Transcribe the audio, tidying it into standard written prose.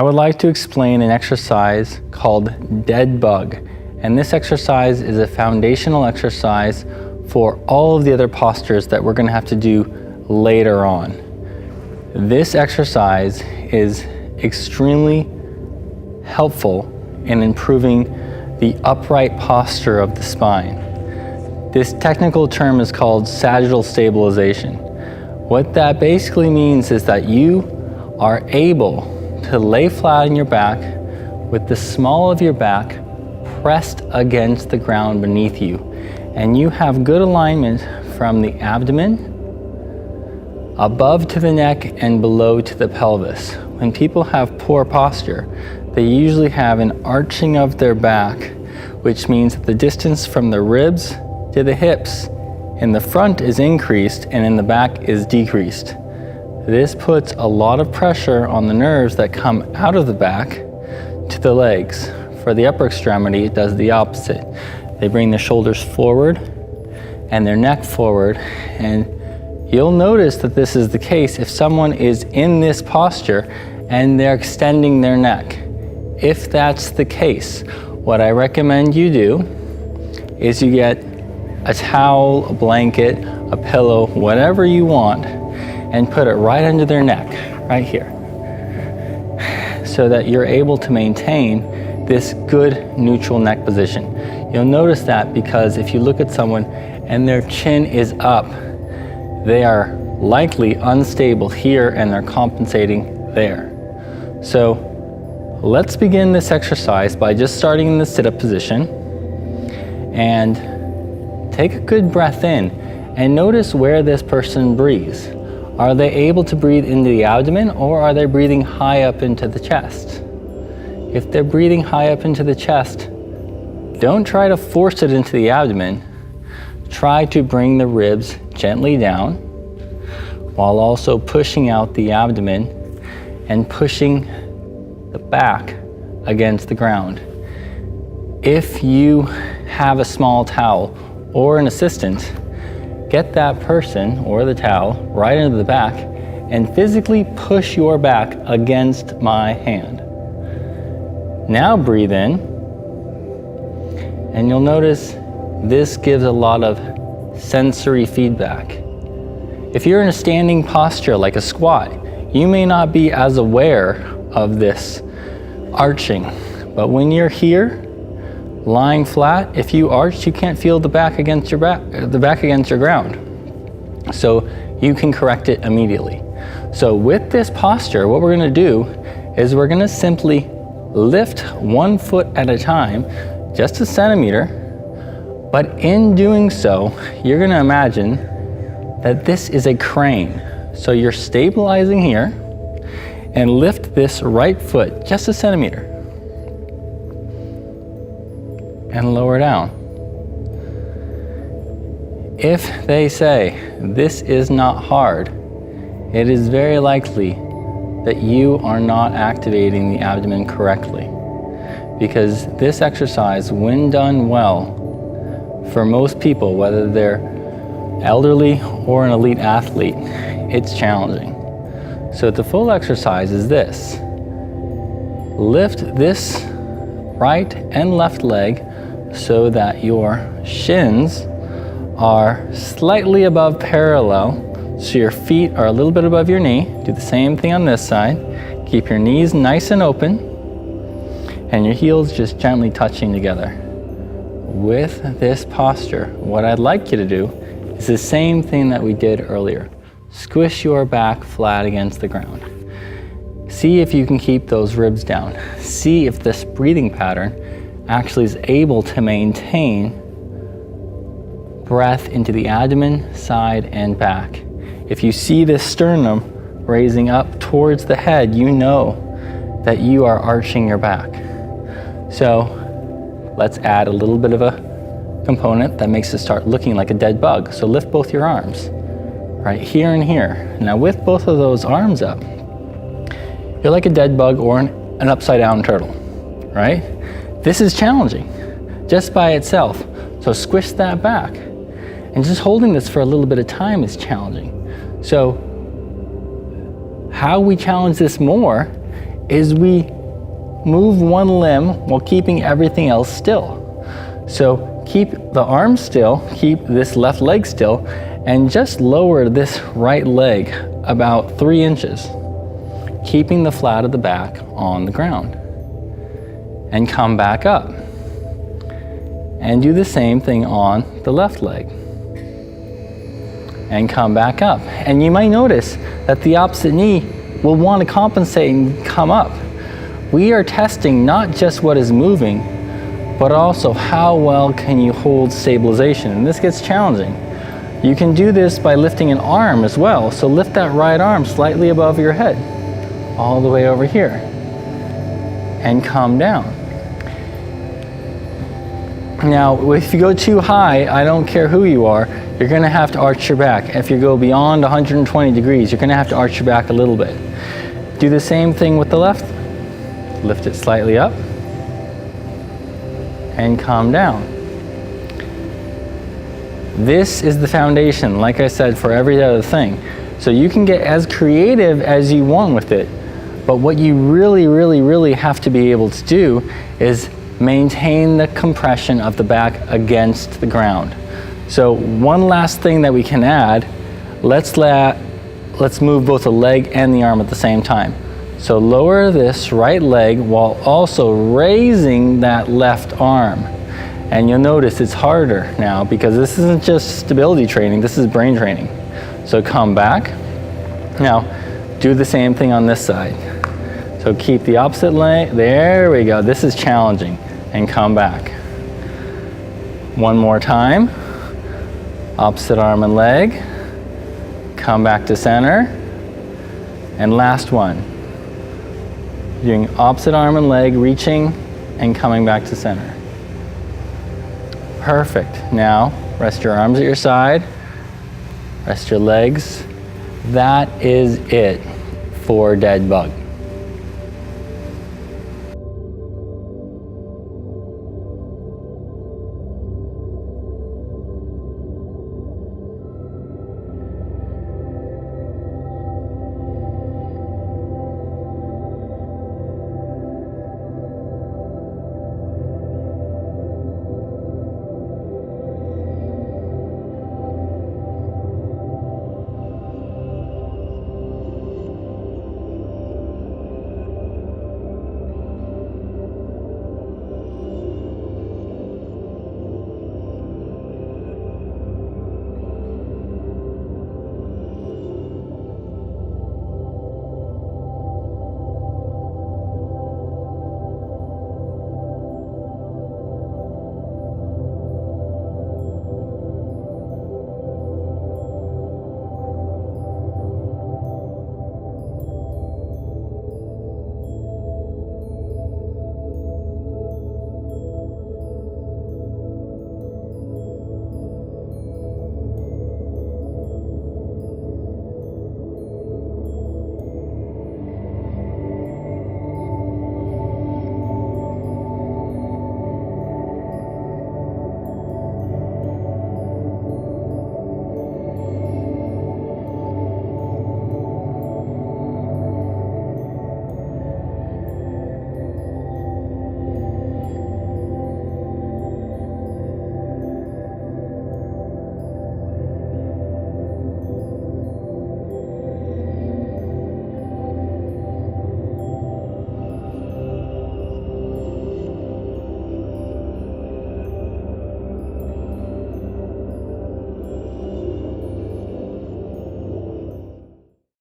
I would like to explain an exercise called dead bug. And this exercise is a foundational exercise for all of the other postures that we're going to have to do later on. This exercise is extremely helpful in improving the upright posture of the spine. This technical term is called sagittal stabilization. What that basically means is that you are able to lay flat on your back with the small of your back pressed against the ground beneath you. And you have good alignment from the abdomen above to the neck and below to the pelvis. When people have poor posture, they usually have an arching of their back, which means that the distance from the ribs to the hips in the front is increased and in the back is decreased. This puts a lot of pressure on the nerves that come out of the back to the legs. For the upper extremity, it does the opposite. They bring their shoulders forward and their neck forward, and you'll notice that this is the case if someone is in this posture and they're extending their neck. If that's the case, what I recommend you do is you get a towel, a blanket, a pillow, whatever you want, and put it right under their neck, right here, so that you're able to maintain this good neutral neck position. You'll notice that because if you look at someone and their chin is up, they are likely unstable here and they're compensating there. So let's begin this exercise by just starting in the sit-up position, and take a good breath in and notice where this person breathes. Are they able to breathe into the abdomen, or are they breathing high up into the chest? If they're breathing high up into the chest, don't try to force it into the abdomen. Try to bring the ribs gently down while also pushing out the abdomen and pushing the back against the ground. If you have a small towel or an assistant, get that person or the towel right into the back and physically push your back against my hand. Now breathe in, and you'll notice this gives a lot of sensory feedback. If you're in a standing posture like a squat, you may not be as aware of this arching, but when you're here, lying flat, if you arch, you can't feel the back against your ground. So you can correct it immediately. So with this posture, what we're going to do is we're going to simply lift 1 foot at a time, just a centimeter. But in doing so, you're going to imagine that this is a crane. So you're stabilizing here and lift this right foot just a centimeter and lower down. If they say this is not hard, it is very likely that you are not activating the abdomen correctly, because this exercise, when done well, for most people, whether they're elderly or an elite athlete, it's challenging. So the full exercise is this. Lift this right and left leg so that your shins are slightly above parallel, so your feet are a little bit above your knee. Do the same thing on this side. Keep your knees nice and open and your heels just gently touching together. With this posture, what I'd like you to do is the same thing that we did earlier. Squish your back flat against the ground. See if you can keep those ribs down. See if this breathing pattern actually is able to maintain breath into the abdomen, side, and back. If you see this sternum raising up towards the head, you know that you are arching your back. So let's add a little bit of a component that makes it start looking like a dead bug. So lift both your arms, right here and here. Now with both of those arms up, you're like a dead bug or an upside down turtle, right? This is challenging just by itself. So squish that back. And just holding this for a little bit of time is challenging. So how we challenge this more is we move one limb while keeping everything else still. So keep the arm still, keep this left leg still, and just lower this right leg about 3 inches, keeping the flat of the back on the ground. And come back up. And do the same thing on the left leg. And come back up. And you might notice that the opposite knee will want to compensate and come up. We are testing not just what is moving, but also how well can you hold stabilization. And this gets challenging. You can do this by lifting an arm as well. So lift that right arm slightly above your head, all the way over here, and come down. Now, if you go too high, I don't care who you are, you're gonna have to arch your back. If you go beyond 120 degrees, you're gonna have to arch your back a little bit. Do the same thing with the left. Lift it slightly up and come down. This is the foundation, like I said, for every other thing. So you can get as creative as you want with it, but what you really have to be able to do is maintain the compression of the back against the ground. So one last thing that we can add, let's move both the leg and the arm at the same time. So lower this right leg while also raising that left arm. And you'll notice it's harder now because this isn't just stability training, this is brain training. So come back. Now, do the same thing on this side. So keep the opposite leg, there we go, this is challenging. And come back. One more time. Opposite arm and leg. Come back to center. And last one. Doing opposite arm and leg, reaching and coming back to center. Perfect. Now, rest your arms at your side. Rest your legs. That is it for dead bug.